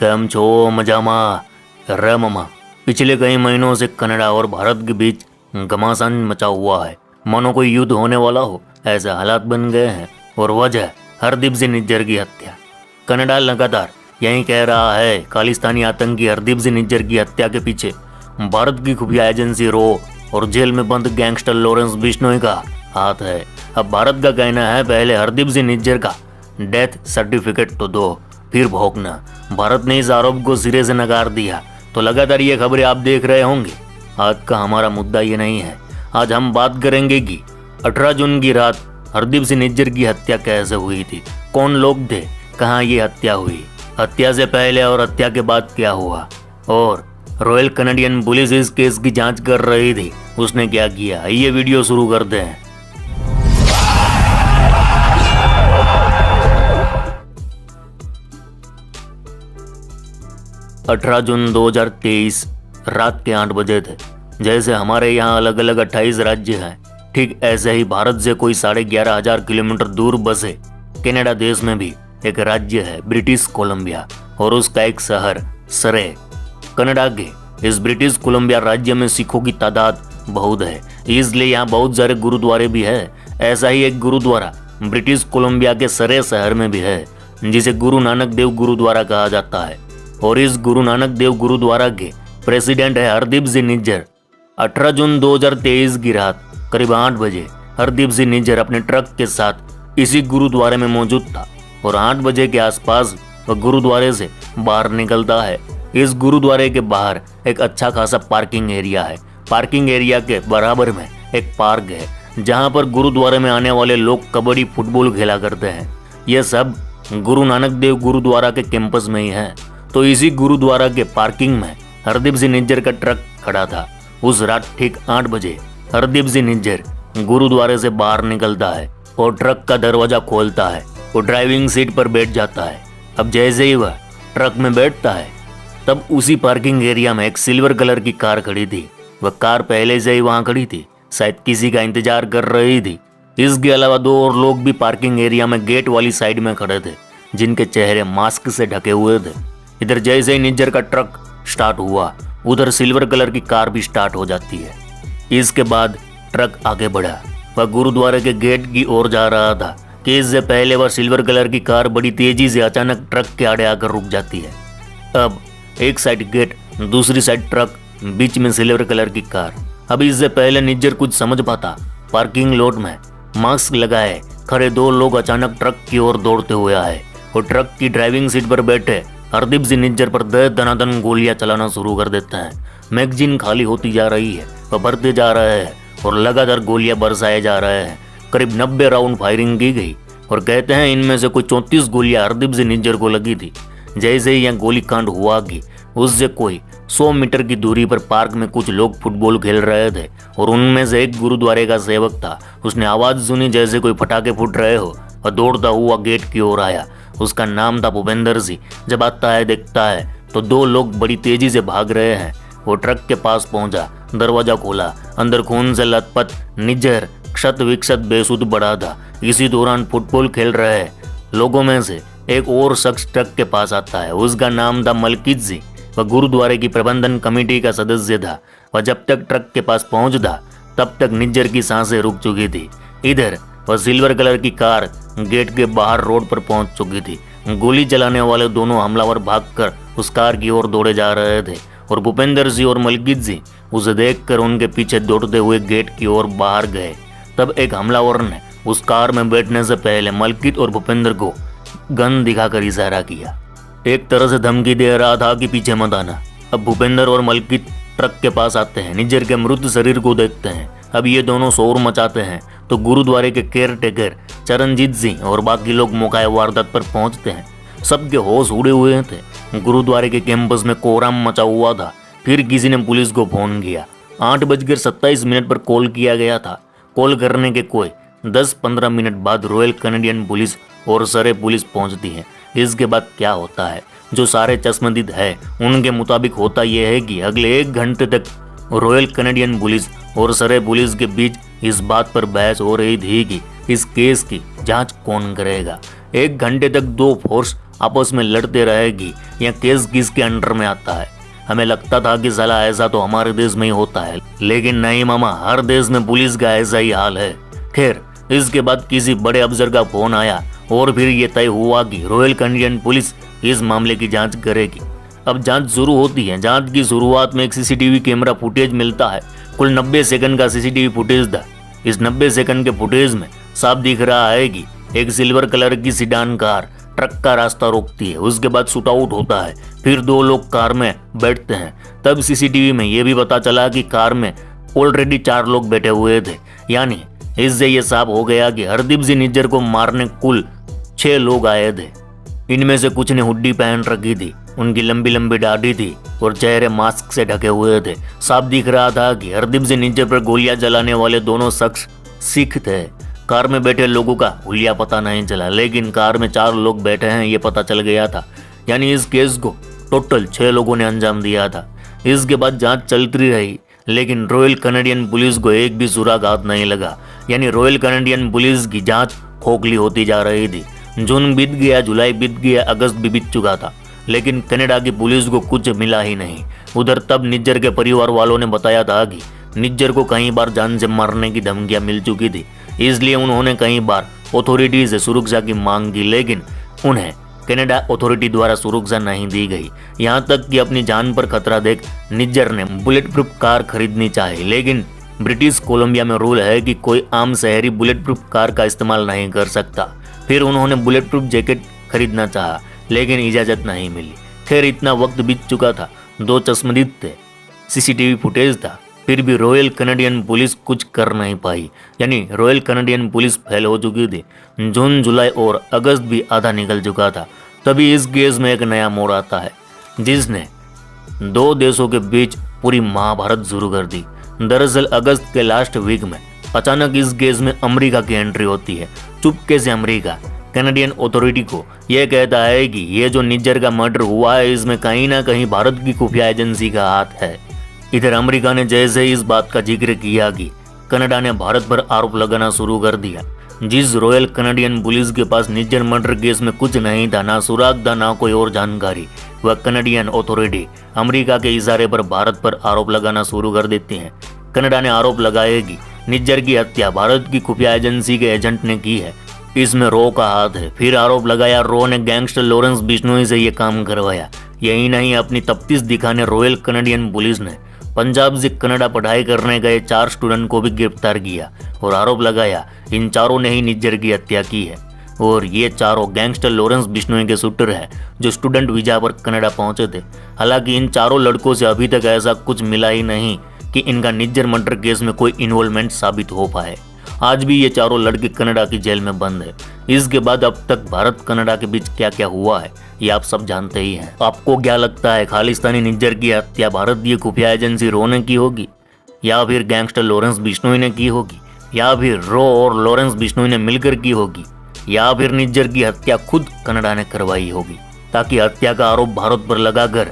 કેમ છો મજામાં? रे मामा, पिछले कई महीनों से कनाडा और भारत के बीच घमासान मचा हुआ है। मानो कोई युद्ध होने वाला हो, ऐसे हालात बन गए हैं। और वजह हरदीप सिंह निज्जर की हत्या। कनाडा लगातार यही कह रहा है खालिस्तानी आतंकी हरदीप सिंह निज्जर की हत्या के पीछे भारत की खुफिया एजेंसी रो और जेल में बंद गैंगस्टर लॉरेंस बिश्नोई का हाथ है। अब भारत का कहना है पहले हरदीप सिंह निज्जर का डेथ सर्टिफिकेट तो दो, फिर भौंकना। भारत ने इस आरोप को सिरे से नकार दिया। तो लगातार ये खबरें आप देख रहे होंगे। आज का हमारा मुद्दा ये नहीं है। आज हम बात करेंगे कि 18 जून की रात हरदीप सिंह निज्जर की हत्या कैसे हुई थी, कौन लोग थे, कहाँ ये हत्या हुई, हत्या से पहले और हत्या के बाद क्या हुआ, और रॉयल कनाडियन पुलिस इस केस की जांच कर रही थी, उसने क्या किया। ये वीडियो शुरू करते हैं। 18 जून 2023 रात के 8 बजे थे। जैसे हमारे यहाँ अलग अलग 28 राज्य हैं, ठीक ऐसे ही भारत से कोई 11,500 किलोमीटर दूर बसे कनाडा देश में भी एक राज्य है ब्रिटिश कोलंबिया, और उसका एक शहर सरे। कनाडा के इस ब्रिटिश कोलंबिया राज्य में सिखों की तादाद बहुत है, इसलिए यहाँ बहुत सारे गुरुद्वारे भी है। ऐसा ही एक गुरुद्वारा ब्रिटिश कोलंबिया के सरे शहर में भी है, जिसे गुरु नानक देव गुरुद्वारा कहा जाता है। और इस गुरु नानक देव गुरुद्वारा के प्रेसिडेंट है हरदीप सिंह निज्जर। 18 जून 2023 की रात करीब 8 बजे हरदीप सिंह निज्जर अपने ट्रक के साथ इसी गुरुद्वारे में मौजूद था, और 8 बजे के आसपास वह गुरुद्वारे से बाहर निकलता है। इस गुरुद्वारे के बाहर एक अच्छा खासा पार्किंग एरिया है। पार्किंग एरिया के बराबर में एक पार्क है, जहाँ पर गुरुद्वारे में आने वाले लोग कबड्डी फुटबॉल खेला करते हैं। यह सब गुरु नानक देव गुरुद्वारा के कैंपस में ही है। तो इसी गुरुद्वारा के पार्किंग में हरदीप सिंह निज्जर का ट्रक खड़ा था। उस रात ठीक 8 बजे हरदीप सिंह निज्जर गुरुद्वारे से बाहर निकलता है और ट्रक का दरवाजा खोलता है और ड्राइविंग सीट पर बैठ जाता है। अब जैसे ही वह ट्रक में बैठता है, तब उसी पार्किंग एरिया में एक सिल्वर कलर की कार खड़ी थी। वह कार पहले से ही वहां खड़ी थी, शायद किसी का इंतजार कर रही थी। इसके अलावा 2 और लोग भी पार्किंग एरिया में गेट वाली साइड में खड़े थे, जिनके चेहरे मास्क से ढके हुए थे। इधर जैसे ही निज्जर का ट्रक स्टार्ट हुआ, उधर सिल्वर कलर की कार भी स्टार्ट हो जाती है। इसके बाद ट्रक आगे बढ़ा। वह गुरुद्वारे के गेट की ओर जा रहा था कि इससे पहले वह सिल्वर कलर की कार बड़ी तेजी से अचानक ट्रक के आड़े आकर रुक जाती है। अब एक साइड गेट, दूसरी साइड ट्रक, बीच में सिल्वर कलर की कार। अब इससे पहले निज्जर कुछ समझ पाता, पार्किंग लॉट में मास्क लगाए खड़े 2 लोग अचानक ट्रक की ओर दौड़ते हुए आए और ट्रक की ड्राइविंग सीट पर बैठे हरदीप सिंह निज्जर पर दनादन गोलियां चलाना शुरू कर देते हैं। मैगजीन खाली होती जा रही है, वह भरते जा रहे हैं और लगातार गोलियां बरसाए जा रहे हैं। करीब 90 राउंड फायरिंग की गई और कहते हैं इनमें से कोई 34 गोलियां हरदीप सिंह निज्जर को लगी थी। जैसे ही यह गोली कांड हुआ कि उससे कोई 100 मीटर की दूरी पर पार्क में कुछ लोग फुटबॉल खेल रहे थे, और उनमें से एक गुरुद्वारे का सेवक था। उसने आवाज सुनी जैसे कोई पटाखे फूट रहे हो और दौड़ता हुआ गेट की ओर आया। उसका नाम था भूपेंद्र सिंह। जब आता है देखता है तो 2 लोग बड़ी तेजी से भाग रहे हैं। वो ट्रक के पास पहुंचा, दरवाजा खोला, अंदर खून से लथपथ निज्जर क्षत विक्षत बेसुध पड़ा था। इसी दौरान फुटबॉल खेल रहे लोगों में से एक और शख्स ट्रक के पास आता है। उसका नाम था मलकीत सिंह। वह गुरुद्वारे की प्रबंधन कमेटी का सदस्य था। वह जब तक ट्रक के पास पहुंचता, तब तक निज्जर की सांसें रुक चुकी थी। इधर वह सिल्वर कलर की कार गेट के बाहर रोड पर पहुंच चुकी थी। गोली चलाने वाले दोनों हमलावर भागकर उस कार की ओर दौड़े जा रहे थे, और भूपेंद्र सिंह और मलकीत सिंह उसे देखकर उनके पीछे दौड़ते हुए गेट की ओर बाहर गए। तब एक हमलावर ने उस कार में बैठने से पहले मलकीत और भूपेंद्र को गन दिखाकर इशारा किया। एक तरह से धमकी दे रहा था कि पीछे मत आना। अब भूपेंद्र और मलकीत ट्रक के पास आते हैं, निज्जर के मृत शरीर को देखते हैं। अब ये दोनों शोर मचाते हैं तो गुरुद्वारे के केयर टेकर चरणजीत सिंह और बाकी लोग मौका वारदात पर पहुंचते हैं। सबके होश उड़े हुए थे। गुरुद्वारे के कैंपस में कोहराम मचा हुआ था। फिर किसी ने पुलिस को फोन किया। 8:27 पर कॉल किया गया था। कॉल करने के कोई 10-15 मिनट बाद रॉयल कनाडियन पुलिस और सरे पुलिस पहुंचती है। इसके बाद क्या होता है, जो सारे चश्मदीद है उनके मुताबिक होता यह है कि अगले 1 घंटे तक रॉयल कनाडियन पुलिस और सरे पुलिस के बीच इस बात पर बहस हो रही थी कि इस केस की जांच कौन करेगा। 1 घंटे तक 2 फोर्स आपस में लड़ते रहेगी या केस किसके अंडर में आता है। हमें लगता था कि साला ऐसा तो हमारे देश में ही होता है, लेकिन नहीं मामा, हर देश में पुलिस का ऐसा ही हाल है। खैर, इसके बाद किसी बड़े अफसर का फोन आया और फिर ये तय हुआ कि रॉयल कैनेडियन पुलिस इस मामले की जांच करेगी। अब जांच शुरू होती है। जांच की शुरुआत में एक सीसीटीवी कैमरा फुटेज मिलता है। कुल 90 सेकंड का सीसीटीवी फुटेज था। इस 90 सेकंड के फुटेज में साफ दिख रहा है कि एक सिल्वर कलर की सीडान कार ट्रक का रास्ता रोकती है। उसके बाद शूट आउट होता है। फिर 2 लोग कार में बैठते हैं। तब सीसीटीवी में यह भी पता चला कि कार में ऑलरेडी 4 लोग बैठे हुए थे। यानी इससे यह साफ हो गया कि हरदीप सिंह निज्जर को मारने कुल 6 लोग आए थे। इनमें से कुछ ने हुड्डी पहन रखी थी, उनकी लंबी लंबी दाढ़ी थी और चेहरे मास्क से ढके हुए थे। साफ दिख रहा था कि हरदीप सिंह निज्जर पर गोलियां चलाने वाले दोनों शख्स सिख थे। कार में बैठे लोगों का हुलिया पता नहीं चला, लेकिन कार में 4 लोग बैठे हैं ये पता चल गया था। यानी इस केस को टोटल 6 लोगों ने अंजाम दिया था। इसके बाद जांच चलती रही, लेकिन रॉयल कैनेडियन पुलिस को एक भी सुराग हाथ नहीं लगा। यानी रॉयल कैनेडियन पुलिस की जांच खोखली होती जा रही थी। जून बीत गया, जुलाई बीत गया, अगस्त भी बीत चुका था, लेकिन कनाडा की पुलिस को कुछ मिला ही नहीं। उधर तब निज्जर के परिवार वालों ने बताया था कि निज्जर को कई बार जान से मारने की धमकियां मिल चुकी थी, इसलिए उन्होंने कई बार अथॉरिटी से सुरक्षा की मांग की, लेकिन उन्हें कनाडा अथॉरिटी द्वारा सुरक्षा नहीं दी गई। यहाँ तक कि अपनी जान पर खतरा देख निज्जर ने बुलेट प्रूफ कार खरीदनी चाहिए, लेकिन ब्रिटिश कोलंबिया में रूल है कि कोई आम शहरी बुलेट प्रूफ कार का इस्तेमाल नहीं कर सकता। फिर उन्होंने बुलेट प्रूफ जैकेट खरीदना चाहा, लेकिन इजाज़त नहीं मिली। खैर, इतना वक्त बीत चुका था, 2 चश्मदीद थे, सीसीटीवी फुटेज था, फिर भी रॉयल कैनेडियन पुलिस कुछ कर नहीं पाई। यानी रॉयल कैनेडियन पुलिस फेल हो चुकी थी। जून, जुलाई और अगस्त भी आधा निकल चुका था। तभी इस केस में एक नया मोड़ आता है, जिसने 2 देशों के बीच पूरी महाभारत शुरू कर दी। दरअसल अगस्त के लास्ट वीक में अचानक इस केस में अमेरिका की एंट्री होती है। चुपके से अमेरिका कैनेडियन अथॉरिटी को यह कहता है कि ये जो निज्जर का मर्डर हुआ है, इसमें कहीं ना कहीं भारत की खुफिया एजेंसी का हाथ है। इधर अमेरिका ने जैसे इस बात का जिक्र किया कि कनाडा ने भारत पर आरोप लगाना शुरू कर दिया। जिस रॉयल कैनेडियन पुलिस के पास निज्जर मर्डर केस में कुछ नहीं था, ना सुराग था, ना कोई और जानकारी, वह कैनेडियन अथॉरिटी अमेरिका के इशारे पर भारत पर आरोप लगाना शुरू कर देती है। कनाडा ने आरोप लगाया कि निज्जर की हत्या भारत की खुफिया एजेंसी के एजेंट ने की है, इसमें रो का हाथ है। फिर आरोप लगाया रो ने गैंगस्टर लॉरेंस बिश्नोई से यह काम करवाया। यही नहीं, अपनी तफ्तीश दिखाने रॉयल कैनेडियन पुलिस ने पंजाब से कनाडा पढ़ाई करने गए 4 स्टूडेंट को भी गिरफ्तार किया और आरोप लगाया इन चारों ने ही निज्जर की हत्या की है। और ये चारों गैंगस्टर लॉरेंस बिश्नोई के शूटर हैं, जो स्टूडेंट वीजा पर कनाडा पहुंचे थे। हालांकि इन चारों लड़कों से अभी तक ऐसा कुछ मिला ही नहीं कि इनका निज्जर मर्डर केस में कोई इन्वॉल्वमेंट साबित हो पाए। आज भी ये चारों लड़के कनाडा की जेल में बंद है। इसके बाद अब तक भारत कनाडा के बीच क्या क्या हुआ है ये आप सब जानते ही हैं। आपको क्या लगता है, खालिस्तानी निज्जर की हत्या भारतीय खुफिया एजेंसी रो ने की होगी, या फिर गैंगस्टर लॉरेंस बिश्नोई ने की होगी, या फिर रो और लॉरेंस बिश्नोई ने मिलकर की होगी, या फिर निज्जर की हत्या खुद कनाडा ने करवाई होगी, ताकि हत्या का आरोप भारत पर लगाकर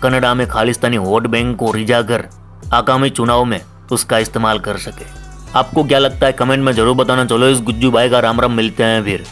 कनाडा में खालिस्तानी वोट बैंक को रिझाकर आगामी चुनाव में उसका इस्तेमाल कर सके। आपको क्या लगता है, कमेंट में जरूर बताना। चलो इस गुज्जू भाई का राम राम, मिलते हैं फिर।